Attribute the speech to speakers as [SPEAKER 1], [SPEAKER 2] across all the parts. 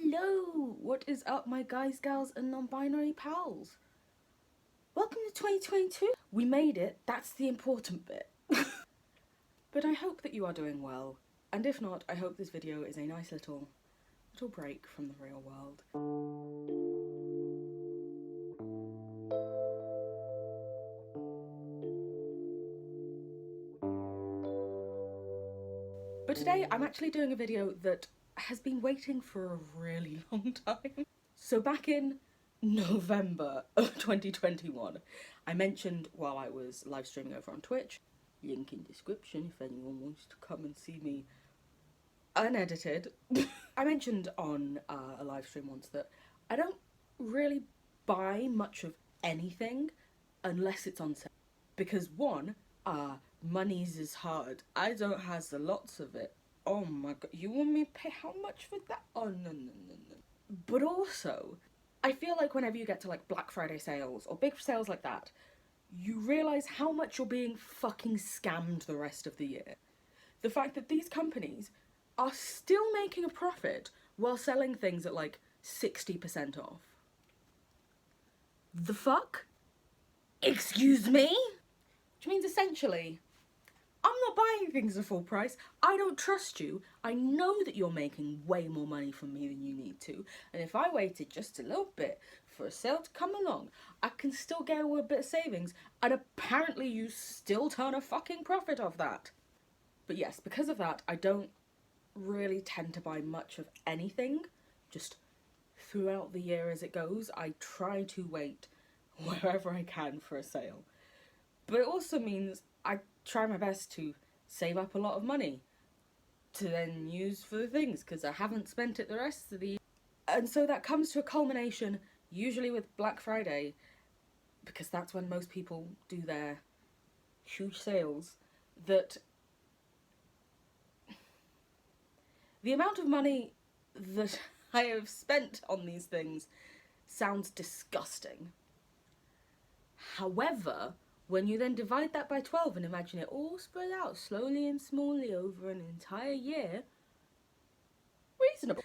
[SPEAKER 1] Hello! What is up, my guys, gals, and non-binary pals? Welcome to 2022. We made it, that's the important bit. But I hope that you are doing well, and if not, I hope this video is a nice little break from the real world. But today, I'm actually doing a video that has been waiting for a really long time. So back in November of 2021, I mentioned while I was live streaming over on Twitch, link in description if anyone wants to come and see me unedited. I mentioned on a live stream once that I don't really buy much of anything unless it's on sale. Because one, money's is hard. I don't has a lots of it. Oh my god, you want me to pay how much for that? Oh no. But also, I feel like whenever you get to like Black Friday sales or big sales like that, you realise how much you're being fucking scammed the rest of the year. The fact that these companies are still making a profit while selling things at like 60% off. The fuck? Excuse me? Which means essentially, I'm not buying things at full price. I don't trust you. I know that you're making way more money from me than you need to. And if I waited just a little bit for a sale to come along, I can still get a bit of savings. And apparently you still turn a fucking profit off that. But yes, because of that, I don't really tend to buy much of anything. Just throughout the year as it goes, I try to wait wherever I can for a sale. But it also means I try my best to save up a lot of money to then use for the things, because I haven't spent it the rest of the year. And so that comes to a culmination, usually with Black Friday, because that's when most people do their huge sales, that the amount of money that I have spent on these things sounds disgusting. However, when you then divide that by 12 and imagine it all spread out slowly and smallly over an entire year, reasonable.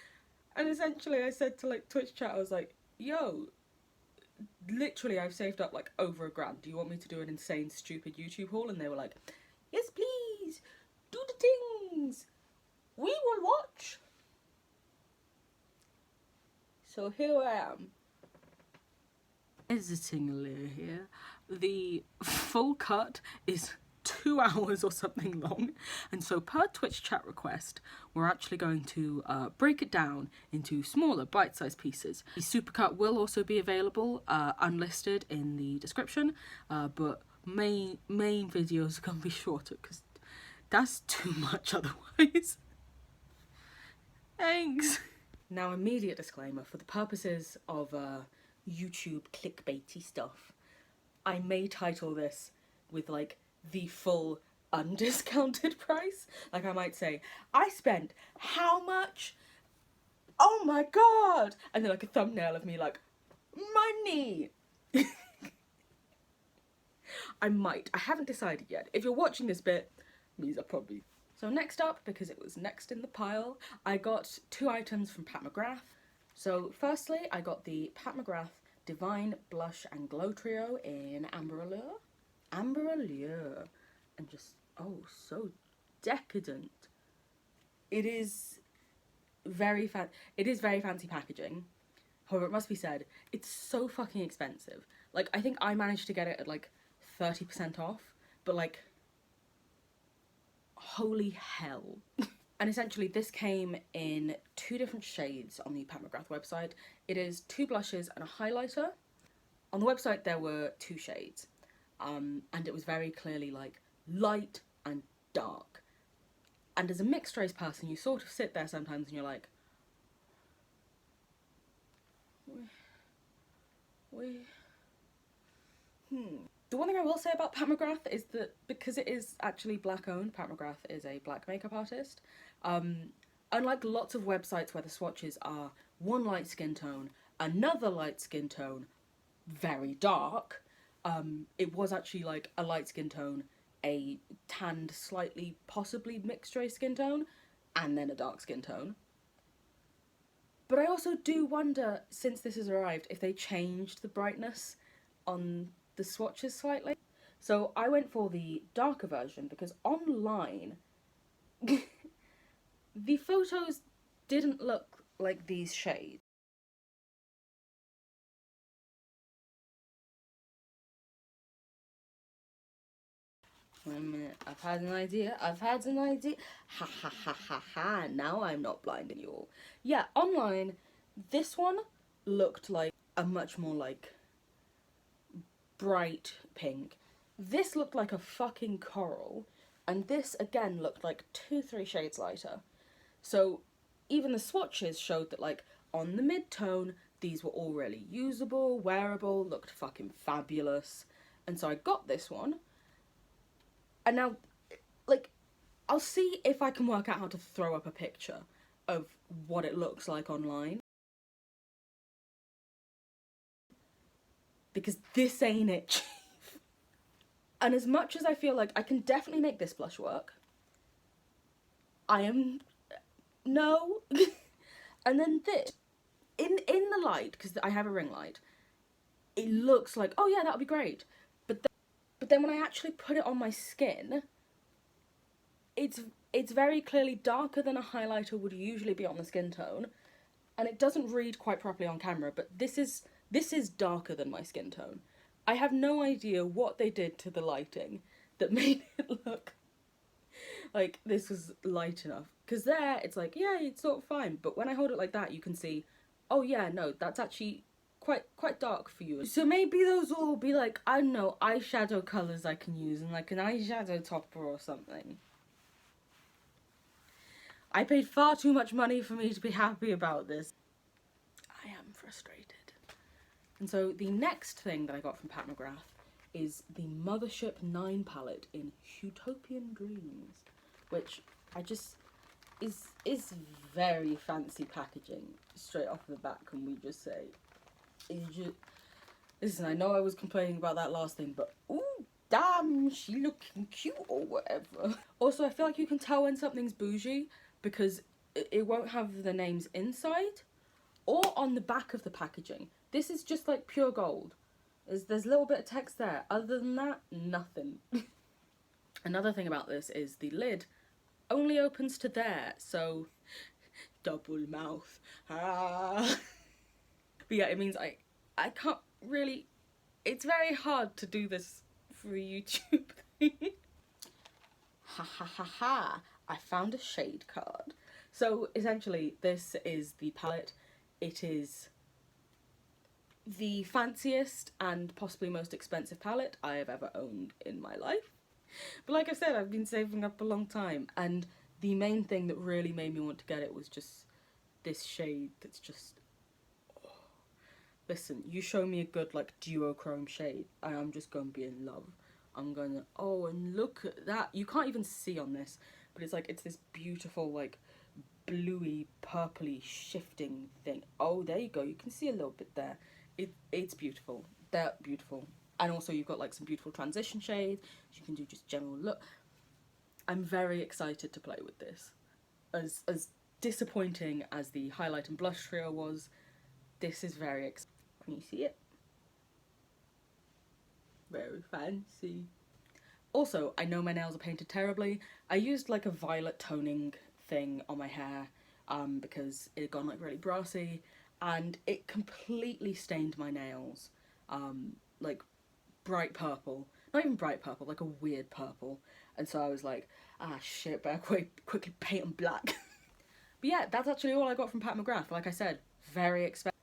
[SPEAKER 1] And essentially I said to like Twitch chat, I was like, yo, literally I've saved up like over $1,000. Do you want me to do an insane stupid YouTube haul? And they were like, yes please, do the things. We will watch. So here I am. Editing a little here. The full cut is 2 hours or something long, and so per Twitch chat request we're actually going to break it down into smaller bite-sized pieces. The supercut will also be available unlisted in the description, but main videos are going to be shorter because that's too much otherwise. Thanks. Now, immediate disclaimer, for the purposes of YouTube clickbaity stuff, I may title this with like the full undiscounted price. Like I might say, I spent how much? Oh my god! And then like a thumbnail of me like, money! I might. I haven't decided yet. If you're watching this bit, means I probably... So next up, because it was next in the pile, I got 2 items from Pat McGrath. So firstly, I got the Pat McGrath Divine Blush and Glow Trio in Amber Allure. Amber Allure. And just, oh, so decadent. It is very fancy packaging. However, it must be said, it's so fucking expensive. Like, I think I managed to get it at like 30% off, but like, holy hell. And essentially this came in 2 different shades on the Pat McGrath website. It is 2 blushes and a highlighter. On the website there were 2 shades, and it was very clearly like light and dark. And as a mixed race person, you sort of sit there sometimes and you're like, The one thing I will say about Pat McGrath is that because it is actually black owned, Pat McGrath is a black makeup artist. Unlike lots of websites where the swatches are one light skin tone, another light skin tone, very dark, it was actually like a light skin tone, a tanned, slightly, possibly mixed race skin tone, and then a dark skin tone. But I also do wonder, since this has arrived, if they changed the brightness on the swatches slightly. So I went for the darker version because online the photos didn't look like these shades. Wait a minute, I've had an idea. Ha ha ha ha ha. Now I'm not blinding you all. Yeah, online, this one looked like a much more like bright pink. This looked like a fucking coral. And this again looked like 2-3 shades lighter. So even the swatches showed that like on the mid-tone, these were all really usable, wearable, looked fucking fabulous. And so I got this one. And now, like, I'll see if I can work out how to throw up a picture of what it looks like online. Because this ain't it, chief. And as much as I feel like I can definitely make this blush work, I am... no. And then this, in the light, because I have a ring light, it looks like, oh yeah, that'll be great. But then when I actually put it on my skin, it's very clearly darker than a highlighter would usually be on the skin tone, and it doesn't read quite properly on camera, but this is darker than my skin tone. I have no idea what they did to the lighting that made it look like this was light enough. Because there, it's like, yeah, it's sort of fine, but when I hold it like that, you can see, oh yeah, no, that's actually quite dark for you. So maybe those will be like, I don't know, eyeshadow colours I can use in like an eyeshadow topper or something. I paid far too much money for me to be happy about this. I am frustrated. And so the next thing that I got from Pat McGrath is the Mothership 9 palette in Utopian Dreams, which I just is very fancy packaging straight off the bat, can we just say. Listen, I know I was complaining about that last thing, but ooh, damn, she looking cute or whatever. Also, I feel like you can tell when something's bougie because it won't have the names inside or on the back of the packaging. This is just like pure gold. There's a little bit of text there. Other than that, nothing. Another thing about this is the lid only opens to there, so double mouth. Ah. But yeah, it means I can't really... It's very hard to do this for a YouTube thing. Ha ha ha ha. I found a shade card. So essentially, this is the palette. It is the fanciest and possibly most expensive palette I have ever owned in my life. But like I said, I've been saving up a long time, and the main thing that really made me want to get it was just this shade that's just... oh. Listen, you show me a good like duochrome shade, and I'm just gonna be in love. I'm gonna... oh, and look at that. You can't even see on this, but it's like, it's this beautiful like bluey, purpley shifting thing. Oh, there you go. You can see a little bit there. It's beautiful. They're beautiful. And also you've got like some beautiful transition shades. You can do just general look. I'm very excited to play with this. As disappointing as the highlight and blush trio was, this is very exciting. Can you see it? Very fancy. Also, I know my nails are painted terribly. I used like a violet toning thing on my hair because it had gone like really brassy, and it completely stained my nails like bright purple. Not even bright purple, like a weird purple. And so I was like, ah shit, better quickly paint them black. But yeah, that's actually all I got from Pat McGrath. Like I said, very expensive.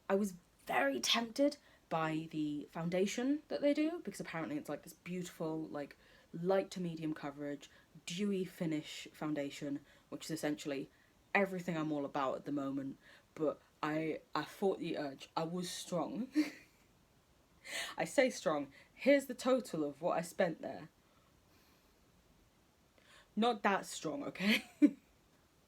[SPEAKER 1] I was very tempted by the foundation that they do, because apparently it's like this beautiful, like light to medium coverage, dewy finish foundation, which is essentially everything I'm all about at the moment. But I fought the urge. I was strong. I say strong. Here's the total of what I spent there. Not that strong, okay?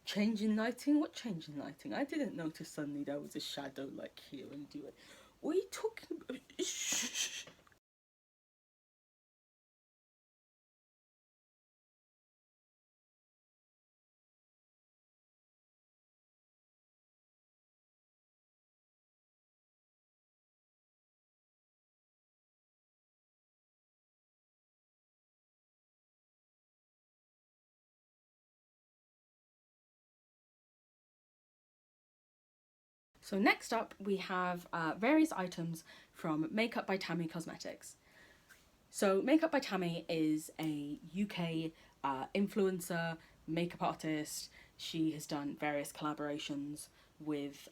[SPEAKER 1] Change in lighting? What change in lighting? I didn't notice suddenly there was a shadow like here and do it. What are you talking about? Shh. So next up we have various items from Makeup by Tammy Cosmetics. So Makeup by Tammy is a UK influencer, makeup artist. She has done various collaborations with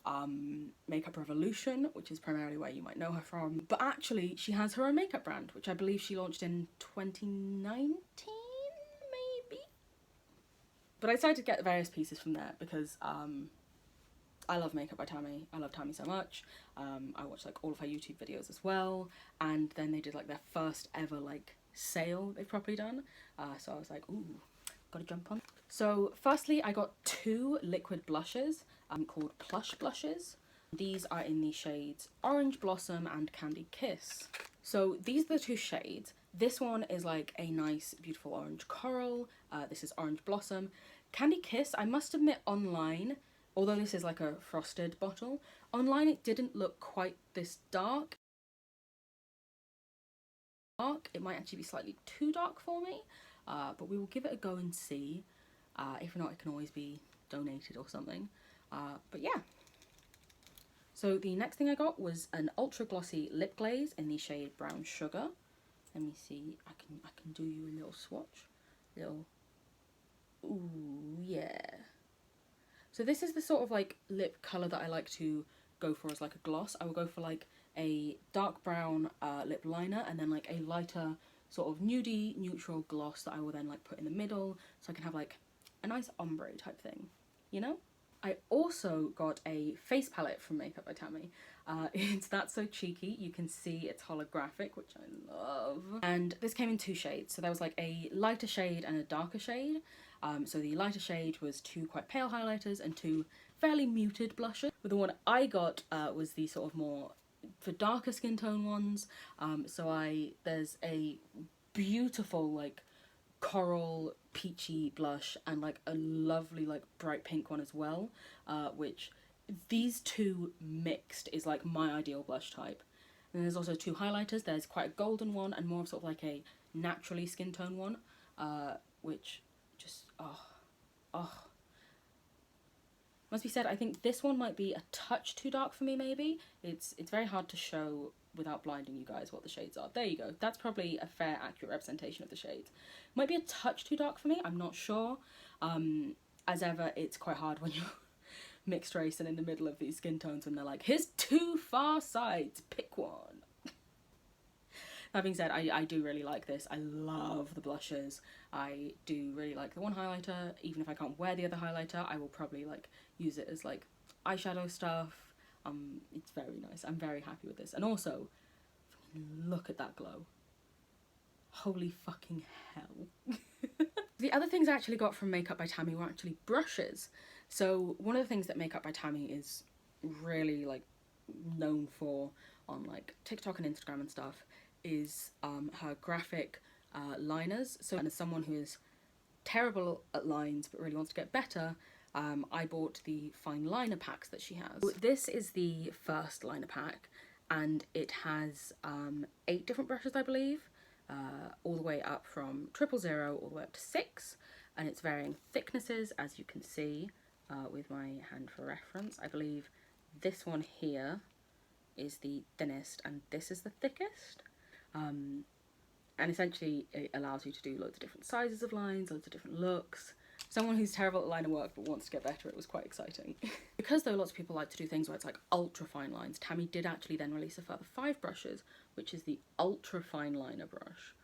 [SPEAKER 1] Makeup Revolution, which is primarily where you might know her from. But actually she has her own makeup brand, which I believe she launched in 2019, maybe? But I decided to get various pieces from there because I love Makeup by Tammy. I love Tammy so much. I watched like all of her YouTube videos as well, and then they did like their first ever like sale they've properly done. So I was like, ooh, gotta jump on. So firstly, I got two liquid blushes called Plush Blushes. These are in the shades Orange Blossom and Candy Kiss. So these are the two shades. This one is like a nice, beautiful orange coral. This is Orange Blossom. Candy Kiss, I must admit online, although this is like a frosted bottle, online it didn't look quite this dark. It might actually be slightly too dark for me, but we will give it a go and see. If not, it can always be donated or something. But yeah. So the next thing I got was an ultra glossy lip glaze in the shade Brown Sugar. Let me see, I can do you a little swatch. Ooh, yeah. So this is the sort of like lip colour that I like to go for as like a gloss. I will go for like a dark brown lip liner and then like a lighter sort of nudie neutral gloss that I will then like put in the middle so I can have like a nice ombre type thing, you know? I also got a face palette from Makeup by Tammy. It's That's So Cheeky. You can see it's holographic, which I love. And this came in two shades. So there was like a lighter shade and a darker shade. So the lighter shade was two quite pale highlighters and two fairly muted blushes. But the one I got was the sort of more for darker skin tone ones. There's a beautiful like coral peachy blush and like a lovely like bright pink one as well, which these two mixed is like my ideal blush type. And there's also two highlighters. There's quite a golden one and more of sort of like a naturally skin tone one, which just must be said, I think this one might be a touch too dark for me maybe. It's very hard to show without blinding you guys what the shades are. There you go. That's probably a fair, accurate representation of the shades. Might be a touch too dark for me, I'm not sure. As ever, it's quite hard when you're mixed race and in the middle of these skin tones when they're like, here's two far sides, pick one. That being said, I do really like this. I love the blushes. I do really like the one highlighter. Even if I can't wear the other highlighter, I will probably like use it as like eyeshadow stuff. It's very nice. I'm very happy with this. And also, look at that glow. Holy fucking hell. The other things I actually got from Makeup by Tammy were actually brushes. So one of the things that Makeup by Tammy is really like known for on like TikTok and Instagram and stuff is her graphic liners. So and as someone who is terrible at lines but really wants to get better, I bought the fine liner packs that she has. This is the first liner pack and it has 8 different brushes, I believe, all the way up from 000 all the way up to 6, and it's varying thicknesses, as you can see with my hand for reference. I believe this one here is the thinnest and this is the thickest. And essentially it allows you to do loads of different sizes of lines, loads of different looks. Someone who's terrible at liner work but wants to get better, it was quite exciting. Because though lots of people like to do things where it's like ultra fine lines, Tammy did actually then release a further 5 brushes, which is the ultra fine liner brush.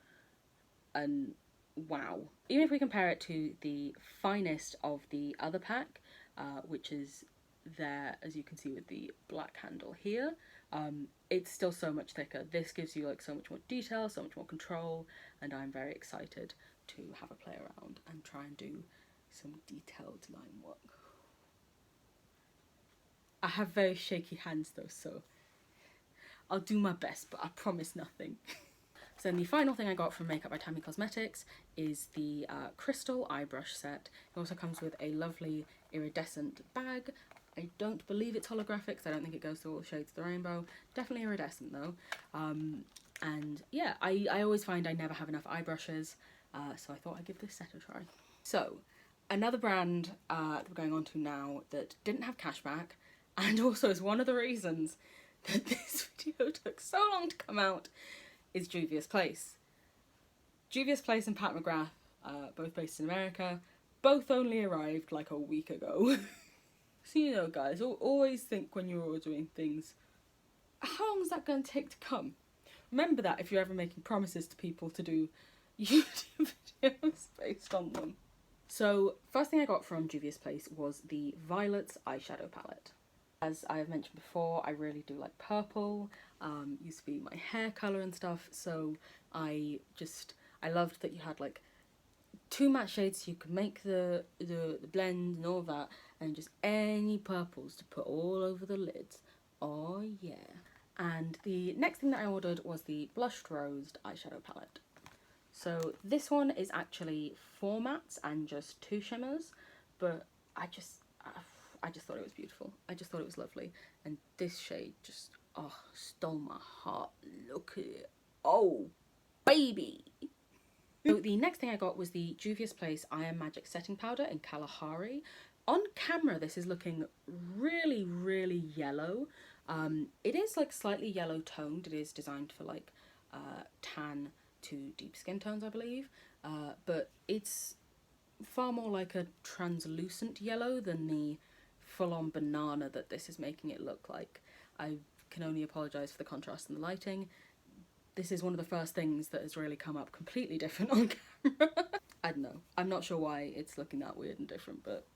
[SPEAKER 1] And wow. Even if we compare it to the finest of the other pack, which is there, as you can see with the black handle here, it's still so much thicker. This gives you like so much more detail, so much more control, and I'm very excited to have a play around and try and do some detailed line work. I have very shaky hands though, so I'll do my best, but I promise nothing. So then the final thing I got from Makeup by Tammy Cosmetics is the Crystal Eye Brush set. It also comes with a lovely iridescent bag. I don't believe it's holographic, because I don't think it goes through all the shades of the rainbow. Definitely iridescent though. And yeah, I always find I never have enough eye brushes, so I thought I'd give this set a try. So, another brand that we're going on to now that didn't have cashback, and also is one of the reasons that this video took so long to come out, is Juvia's Place. Juvia's Place and Pat McGrath, both based in America, both only arrived like a week ago. So you know guys, always think when you're ordering things, how long is that going to take to come? Remember that if you're ever making promises to people to do YouTube videos based on them. So first thing I got from Juvia's Place was the Violets eyeshadow palette. As I have mentioned before, I really do like purple. Used to be my hair colour and stuff, so I loved that you had like 2 matte shades so you could make the blend and all that, and just any purples to put all over the lids. Oh yeah. And the next thing that I ordered was the Blushed Rose eyeshadow palette. So this one is actually 4 mattes and just 2 shimmers, but I just thought it was beautiful. I just thought it was lovely. And this shade just, oh, stole my heart. Look at it. Oh, baby. So the next thing I got was the Juvia's Place I Am Magic setting powder in Kalahari. On camera, this is looking really, really yellow. It is like slightly yellow toned. It is designed for like tan to deep skin tones, I believe. But it's far more like a translucent yellow than the full-on banana that this is making it look like. I can only apologise for the contrast in the lighting. This is one of the first things that has really come up completely different on camera. I don't know. I'm not sure why it's looking that weird and different, but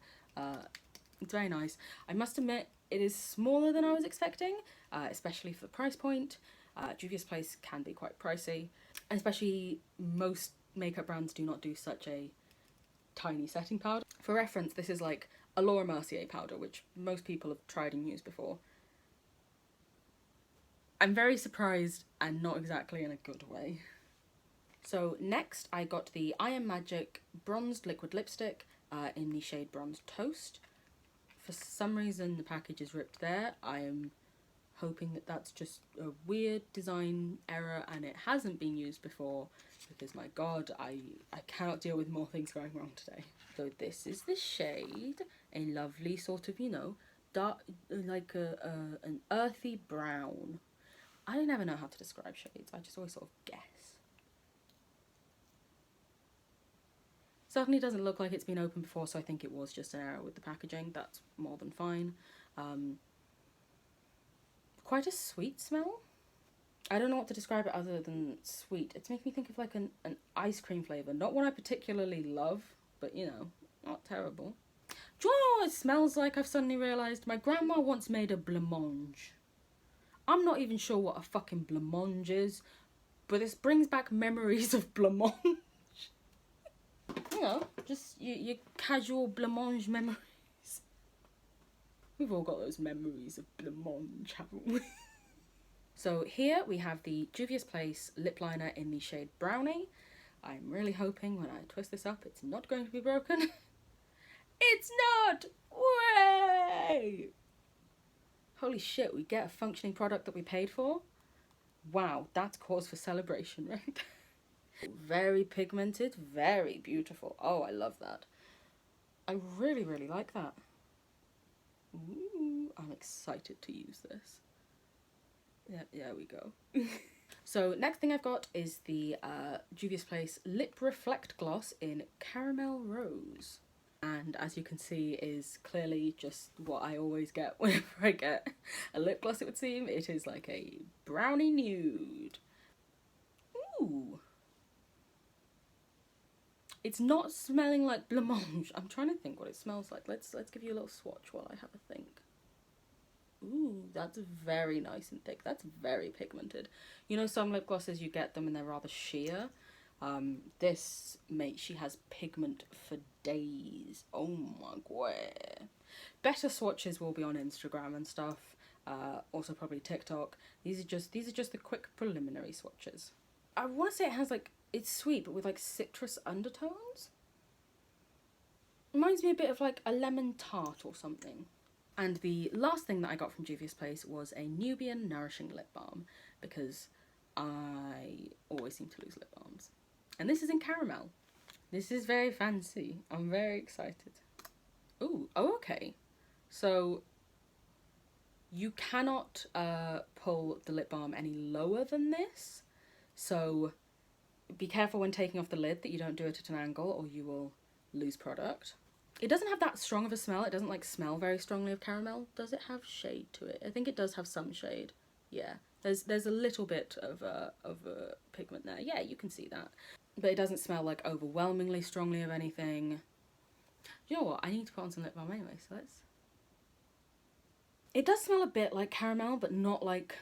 [SPEAKER 1] it's very nice. I must admit, it is smaller than I was expecting, especially for the price point. Juvia's Place can be quite pricey, especially most makeup brands do not do such a tiny setting powder. For reference, this is like a Laura Mercier powder, which most people have tried and used before. I'm very surprised, and not exactly in a good way. So next I got the I Am Magic Bronzed Liquid Lipstick in the shade Bronzed Toast. For some reason the package is ripped there. I am hoping that that's just a weird design error and it hasn't been used before, because my god, I cannot deal with more things going wrong today. So this is the shade, a lovely sort of, you know, dark, like an earthy brown. I never know how to describe shades, I just always sort of guess. Certainly doesn't look like it's been opened before, so I think it was just an error with the packaging. That's more than fine. Quite a sweet smell. I don't know what to describe it other than sweet. It's making me think of like an ice cream flavour. Not one I particularly love, but you know, not terrible. Do you know what it smells like? I've suddenly realised my grandma once made a blancmange. I'm not even sure what a fucking blancmange is, but this brings back memories of blancmange. You know, just your casual blancmange memories. We've all got those memories of blancmange, haven't we? So here we have the Juvia's Place lip liner in the shade Brownie. I'm really hoping when I twist this up it's not going to be broken. It's not! Way! Holy shit, we get a functioning product that we paid for? Wow, that's cause for celebration, right? Very pigmented, very beautiful. Oh, I love that. I really, really like that. Ooh, I'm excited to use this. Yeah, there we go. So next thing I've got is the Juvia's Place Lip Reflect Gloss in Caramel Rose. And as you can see is clearly just what I always get whenever I get a lip gloss, it would seem. It is like a brownie nude. Ooh. It's not smelling like blancmange. I'm trying to think what it smells like. Let's give you a little swatch while I have a think. Ooh, that's very nice and thick. That's very pigmented. You know some lip glosses, you get them and they're rather sheer. This, mate, she has pigment for days. Oh my god. Better swatches will be on Instagram and stuff. Also probably TikTok. These are just the quick preliminary swatches. I want to say it has like, it's sweet but with like citrus undertones. Reminds me a bit of like a lemon tart or something. And the last thing that I got from Juvia's Place was a Nubian Nourishing Lip Balm, because I always seem to lose lip balms. And this is in caramel. This is very fancy. I'm very excited. Ooh, oh, okay. So You cannot pull the lip balm any lower than this, so be careful when taking off the lid that you don't do it at an angle or you will lose product. It doesn't have that strong of a smell. It doesn't like smell very strongly of caramel. Does it have shade to it? I think it does have some shade. Yeah, there's a little bit of a pigment there. Yeah, you can see that. But it doesn't smell like overwhelmingly strongly of anything. You know what? I need to put on some lip balm anyway, so let's... It does smell a bit like caramel, but not like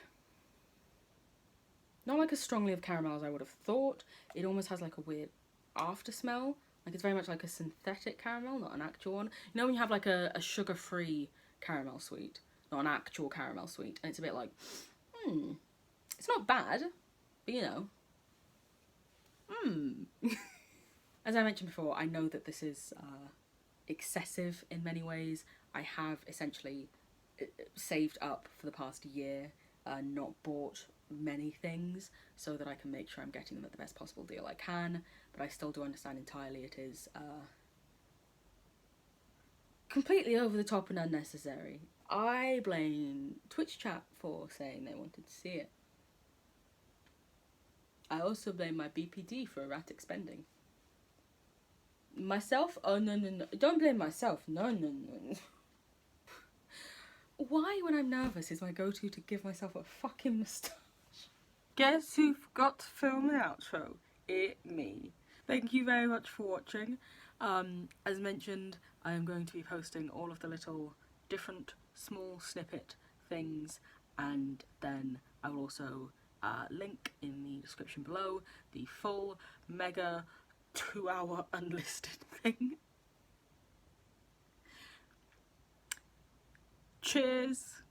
[SPEAKER 1] as strongly of caramel as I would have thought. It almost has like a weird after smell. Like it's very much like a synthetic caramel, not an actual one. You know when you have like a sugar-free caramel sweet, not an actual caramel sweet, and it's a bit like, it's not bad, but you know, As I mentioned before, I know that this is excessive in many ways. I have essentially saved up for the past year, not bought many things so that I can make sure I'm getting them at the best possible deal I can, but I still do understand entirely it is completely over the top and unnecessary. I blame Twitch chat for saying they wanted to see it. I also blame my BPD for erratic spending. Myself? Oh no, don't blame myself. No. Why, when I'm nervous, is my go-to to give myself a fucking moustache? Guess who forgot to film an outro? Me. Thank you very much for watching. As mentioned, I am going to be posting all of the little different small snippet things, and then I will also link in the description below the full mega 2-hour unlisted thing. Cheers!